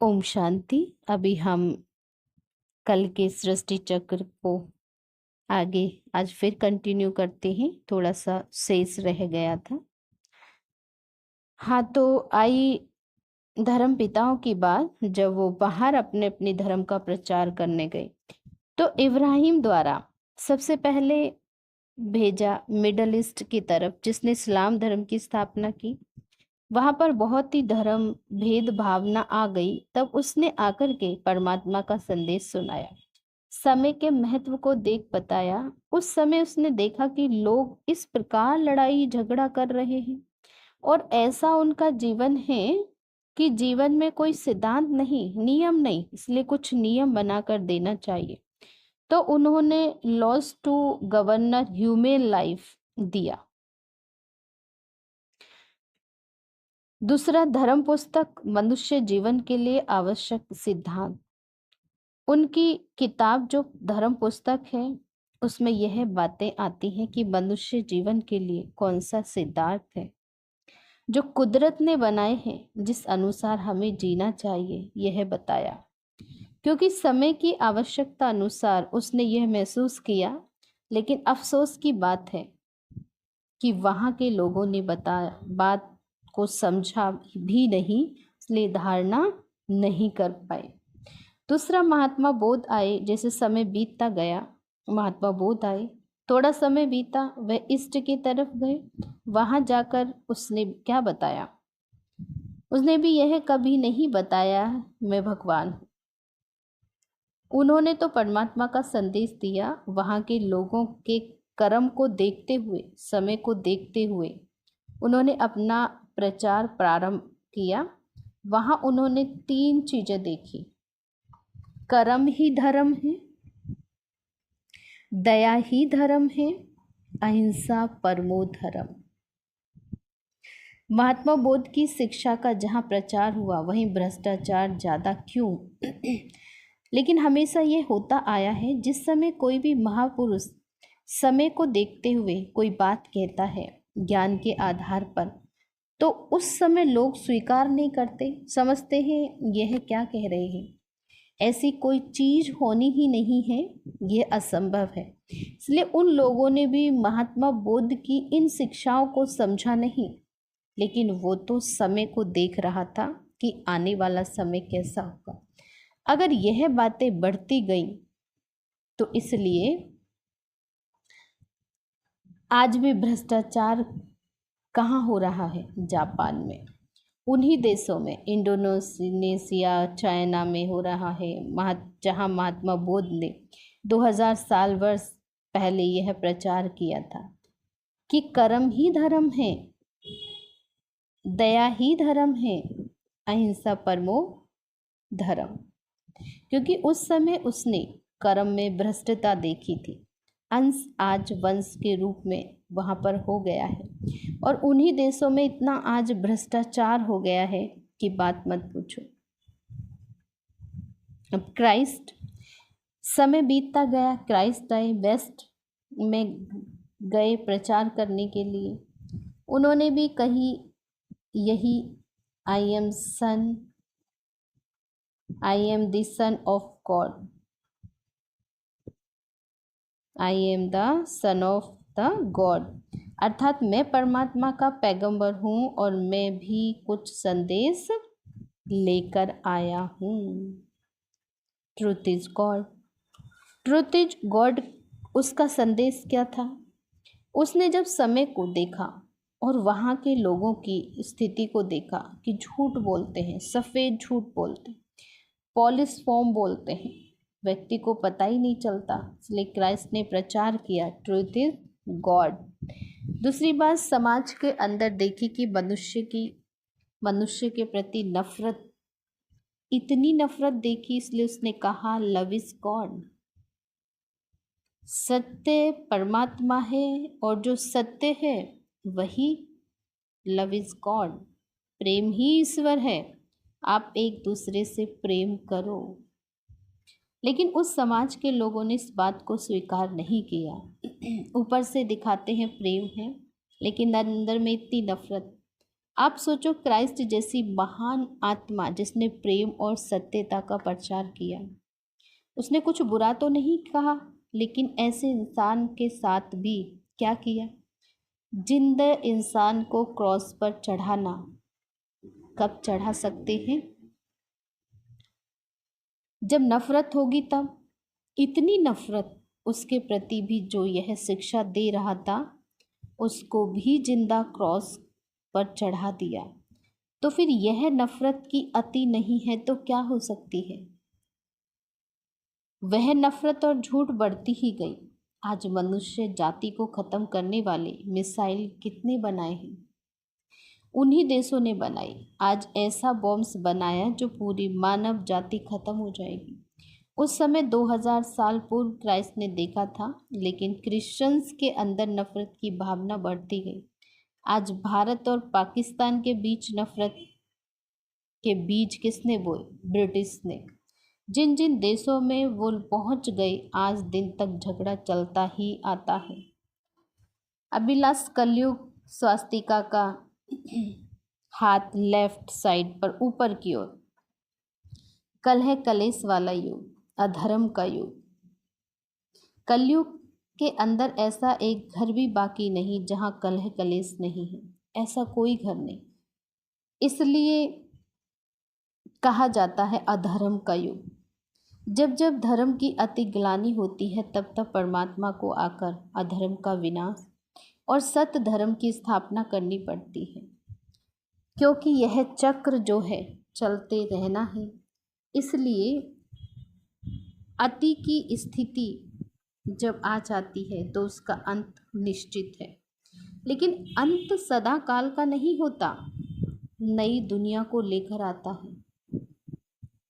ओम शांति। अभी हम कल के सृष्टि चक्र को आगे आज फिर कंटिन्यू करते हैं। थोड़ा सा शेष रह गया था। हाँ, तो आई धर्म पिताओं की बात। जब वो बाहर अपने अपने धर्म का प्रचार करने गए तो इब्राहिम द्वारा सबसे पहले भेजा मिडल ईस्ट की तरफ, जिसने इस्लाम धर्म की स्थापना की। वहां पर बहुत ही धर्म भेद भावना आ गई। तब उसने आकर के परमात्मा का संदेश सुनाया, समय के महत्व को देख बताया। उस समय उसने देखा कि लोग इस प्रकार लड़ाई झगड़ा कर रहे हैं और ऐसा उनका जीवन है कि जीवन में कोई सिद्धांत नहीं, नियम नहीं, इसलिए कुछ नियम बनाकर देना चाहिए। तो उन्होंने laws to governor human life दिया। दूसरा धर्म पुस्तक मनुष्य जीवन के लिए आवश्यक सिद्धांत। उनकी किताब जो धर्म पुस्तक है उसमें यह बातें आती हैं कि मनुष्य जीवन के लिए कौन सा सिद्धांत है जो कुदरत ने बनाए हैं, जिस अनुसार हमें जीना चाहिए, यह बताया। क्योंकि समय की आवश्यकता अनुसार उसने यह महसूस किया, लेकिन अफसोस की बात है कि वहाँ के लोगों ने बात को समझा भी नहीं, इसलिए धारणा नहीं कर पाए। दूसरा महात्मा बोध आए। जैसे समय बीतता गया, महात्मा बोध आए। थोड़ा समय बीता, वह इष्ट की तरफ गए। वहां जाकर उसने क्या बताया? उसने भी यह कभी नहीं बताया मैं भगवान हूँ। उन्होंने तो परमात्मा का संदेश दिया। वहां के लोगों के कर्म को देखते हुए, समय को देखते हुए उन्होंने अपना प्रचार प्रारंभ किया। वहां उन्होंने 3 चीजें देखी। कर्म ही धर्म है, दया ही धर्म है, अहिंसा परमो धर्म। महात्मा बोध की शिक्षा का जहाँ प्रचार हुआ वहीं भ्रष्टाचार ज़्यादा क्यों? लेकिन हमेशा ये होता आया है, जिस समय कोई भी महापुरुष समय को देखते हुए कोई बात कहता है ज्ञान के आधार पर, तो उस समय लोग स्वीकार नहीं करते, समझते हैं यह क्या कह रहे हैं, ऐसी कोई चीज होनी ही नहीं है, यह असंभव है। इसलिए उन लोगों ने भी महात्मा बोध की इन शिक्षाओं को समझा नहीं, लेकिन वो तो समय को देख रहा था कि आने वाला समय कैसा होगा। अगर यह बातें बढ़ती गई तो इसलिए आज भी भ्रष्टाचार कहाँ हो रहा है? जापान में, उन्हीं देशों में, इंडोनेशिया, चाइना में हो रहा है, जहाँ महात्मा बोध ने 2000 साल वर्ष पहले यह प्रचार किया था कि कर्म ही धर्म है, दया ही धर्म है, अहिंसा परमो धर्म। क्योंकि उस समय उसने कर्म में भ्रष्टता देखी थी। अंश आज वंश के रूप में वहाँ पर हो गया है और उन्हीं देशों में इतना आज भ्रष्टाचार हो गया है कि बात मत पूछो। अब क्राइस्ट, समय बीतता गया, क्राइस्ट आए, वेस्ट में गए प्रचार करने के लिए। उन्होंने भी कही यही, I am the son of God, I am the son of the God, अर्थात मैं परमात्मा का पैगंबर हूँ और मैं भी कुछ संदेश लेकर आया हूँ। Truth is God, truth is God. उसका संदेश क्या था? उसने जब समय को देखा और वहाँ के लोगों की स्थिति को देखा कि झूठ बोलते हैं, सफ़ेद झूठ बोलते हैं, पॉलिश फॉर्म बोलते हैं, व्यक्ति को पता ही नहीं चलता, इसलिए क्राइस्ट ने प्रचार किया ट्रूथ इज गॉड। दूसरी बात, समाज के अंदर देखी कि मनुष्य के प्रति नफरत, इतनी नफरत देखी, इसलिए उसने कहा लव इज गॉड। सत्य परमात्मा है और जो सत्य है वही लव इज गॉड, प्रेम ही ईश्वर है। आप एक दूसरे से प्रेम करो। लेकिन उस समाज के लोगों ने इस बात को स्वीकार नहीं किया। ऊपर से दिखाते हैं प्रेम है, लेकिन अंदर में इतनी नफरत। आप सोचो, क्राइस्ट जैसी महान आत्मा जिसने प्रेम और सत्यता का प्रचार किया, उसने कुछ बुरा तो नहीं कहा, लेकिन ऐसे इंसान के साथ भी क्या किया? जिंदा इंसान को क्रॉस पर चढ़ाना। कब चढ़ा सकते हैं? जब नफरत होगी तब। इतनी नफरत उसके प्रति भी जो यह शिक्षा दे रहा था, उसको भी जिंदा क्रॉस पर चढ़ा दिया। तो फिर यह नफरत की अति नहीं है तो क्या हो सकती है? वह नफरत और झूठ बढ़ती ही गई। आज मनुष्य जाति को खत्म करने वाले मिसाइल कितने बनाए हैं? उन्हीं देशों ने बनाई। आज ऐसा बॉम्ब्स बनाया जो पूरी मानव जाति खत्म हो जाएगी। उस समय 2000 साल पूर्व क्राइस्ट ने देखा था, लेकिन क्रिश्चियंस के अंदर नफरत की भावना बढ़ती गई। आज भारत और पाकिस्तान के बीच नफरत के बीज किसने बोए? ब्रिटिश ने। जिन जिन देशों में वो पहुंच गए, आज दिन तक झगड़ा चलता ही आता है। अभिलाष कलयुग स्वास्तिका का हाथ लेफ्ट साइड पर ऊपर की ओर। कल है कलेश वाला युग, अधर्म का युग। कलयुग के अंदर ऐसा एक घर भी बाकी नहीं जहां कलह कलेश नहीं है। ऐसा कोई घर नहीं। इसलिए कहा जाता है अधर्म का युग। जब जब धर्म की अति ग्लानि होती है, तब तब परमात्मा को आकर अधर्म का विनाश और सत्य धर्म की स्थापना करनी पड़ती है, क्योंकि यह चक्र जो है चलते रहना है। इसलिए अति की स्थिति जब आ जाती है तो उसका अंत निश्चित है, लेकिन अंत सदा काल का नहीं होता। नई दुनिया को लेकर आता है,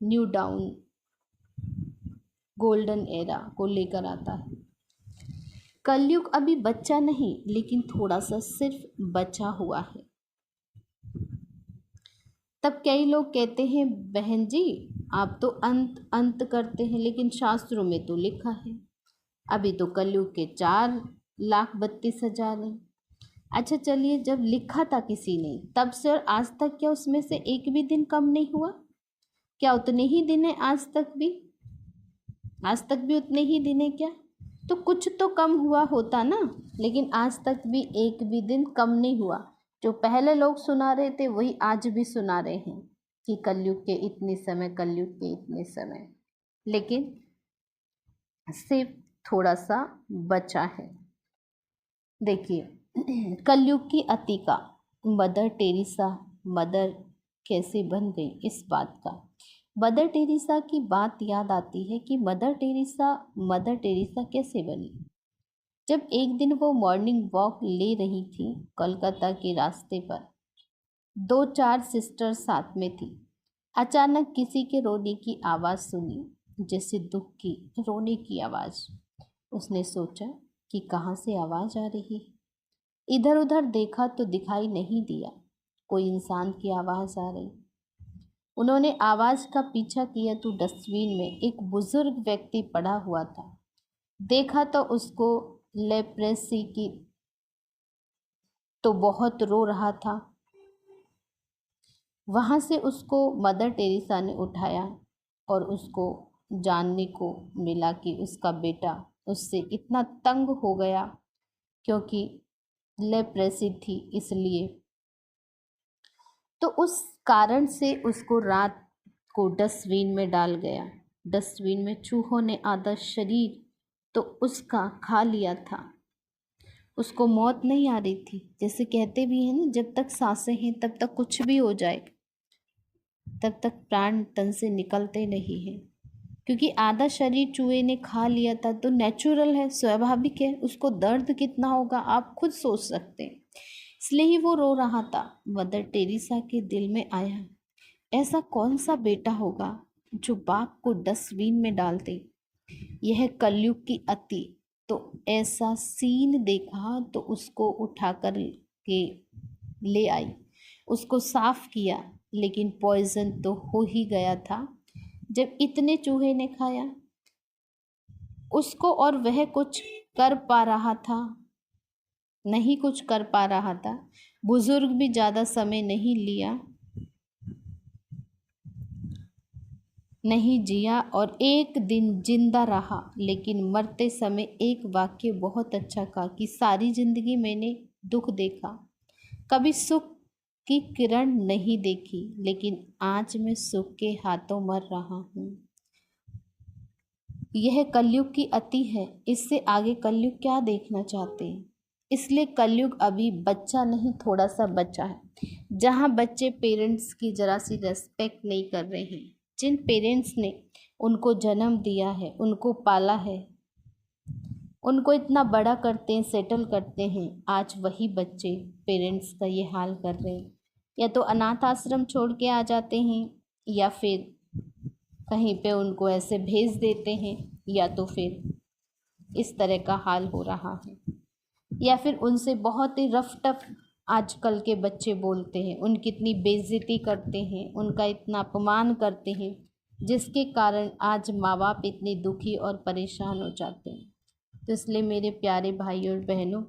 न्यू डाउन, गोल्डन एरा को लेकर आता है। कलयुग अभी बच्चा नहीं, लेकिन थोड़ा सा सिर्फ बचा हुआ है। तब कई लोग कहते हैं, बहन जी आप तो अंत अंत करते हैं, लेकिन शास्त्रों में तो लिखा है अभी तो कलयुग के 4,32,000 हैं। अच्छा चलिए, जब लिखा था किसी ने तब से और आज तक क्या उसमें से एक भी दिन कम नहीं हुआ? क्या उतने ही दिन है आज तक भी? आज तक भी उतने ही दिन है क्या? तो कुछ तो कम हुआ होता ना, लेकिन आज तक भी एक भी दिन कम नहीं हुआ। जो पहले लोग सुना रहे थे वही आज भी सुना रहे हैं कि कलयुग के इतने समय, कलयुग के इतने समय, लेकिन सिर्फ थोड़ा सा बचा है। देखिए कलयुग की अतिका, मदर टेरेसा मदर कैसे बन गई, इस बात का मदर टेरेसा की बात याद आती है कि मदर टेरेसा कैसे बनी। जब एक दिन वो मॉर्निंग वॉक ले रही थी कोलकाता के रास्ते पर, 2-4 सिस्टर साथ में थी। अचानक किसी के रोने की आवाज़ सुनी, जैसे दुख की रोने की आवाज़। उसने सोचा कि कहाँ से आवाज़ आ रही है। इधर उधर देखा तो दिखाई नहीं दिया कोई इंसान की आवाज़ आ रही। उन्होंने आवाज़ का पीछा किया तो डस्टबिन में एक बुजुर्ग व्यक्ति पड़ा हुआ था। देखा तो उसको लेप्रेसी की, तो बहुत रो रहा था। वहाँ से उसको मदर टेरेसा ने उठाया और उसको जानने को मिला कि उसका बेटा उससे इतना तंग हो गया, क्योंकि लेप्रेसी थी इसलिए, तो उस कारण से उसको रात को डस्टबिन में डाल गया। डस्टबिन में चूहों ने आधा शरीर तो उसका खा लिया था। उसको मौत नहीं आ रही थी, जैसे कहते भी हैं ना, जब तक सांसें हैं तब तक कुछ भी हो जाए, तब तक प्राण तन से निकलते नहीं हैं, क्योंकि आधा शरीर चूहे ने खा लिया था। तो नेचुरल है, स्वाभाविक है, उसको दर्द कितना होगा आप खुद सोच सकते हैं। इसलिए ही वो रो रहा था। मदर टेरेसा के दिल में आया, ऐसा कौन सा बेटा होगा जो बाप को डस्टबिन में डाल दे। यह कलयुग की अति। तो ऐसा सीन देखा तो उसको उठाकर के ले आई, उसको साफ किया, लेकिन पॉइजन तो हो ही गया था। जब इतने चूहे ने खाया उसको और वह कुछ कर पा रहा था? नहीं कुछ कर पा रहा था। बुजुर्ग भी ज़्यादा समय नहीं जिया और एक दिन जिंदा रहा, लेकिन मरते समय एक वाक्य बहुत अच्छा कहा कि सारी जिंदगी मैंने दुख देखा, कभी सुख की किरण नहीं देखी, लेकिन आज मैं सुख के हाथों मर रहा हूँ। यह कलयुग की अति है, इससे आगे कलयुग क्या देखना चाहते हैं। इसलिए कलयुग अभी बच्चा नहीं, थोड़ा सा बच्चा है। जहाँ बच्चे पेरेंट्स की जरा सी रेस्पेक्ट नहीं कर रहे हैं, जिन पेरेंट्स ने उनको जन्म दिया है, उनको पाला है, उनको इतना बड़ा करते हैं, सेटल करते हैं, आज वही बच्चे पेरेंट्स का ये हाल कर रहे हैं। या तो अनाथ आश्रम छोड़ के आ जाते हैं, या फिर कहीं पे उनको ऐसे भेज देते हैं, या तो फिर इस तरह का हाल हो रहा है। या फिर उनसे बहुत ही रफ टफ आजकल के बच्चे बोलते हैं, उनकी इतनी बेइज्जती करते हैं, उनका इतना अपमान करते हैं, जिसके कारण आज माँ बाप इतने दुखी और परेशान हो जाते हैं। तो इसलिए मेरे प्यारे भाई और बहनों,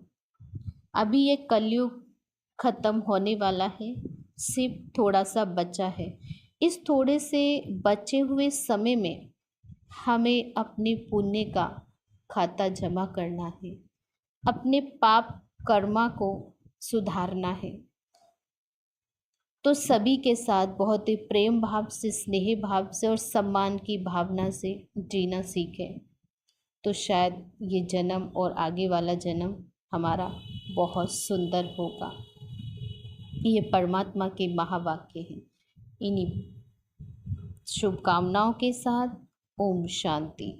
अभी ये कलयुग ख़त्म होने वाला है, सिर्फ थोड़ा सा बचा है। इस थोड़े से बचे हुए समय में हमें अपने पुण्य का खाता जमा करना है, अपने पाप कर्मा को सुधारना है। तो सभी के साथ बहुत ही प्रेम भाव से, स्नेह भाव से और सम्मान की भावना से जीना सीखें, तो शायद ये जन्म और आगे वाला जन्म हमारा बहुत सुंदर होगा। ये परमात्मा के महावाक्य हैं। इन्हीं शुभकामनाओं के साथ ओम शांति।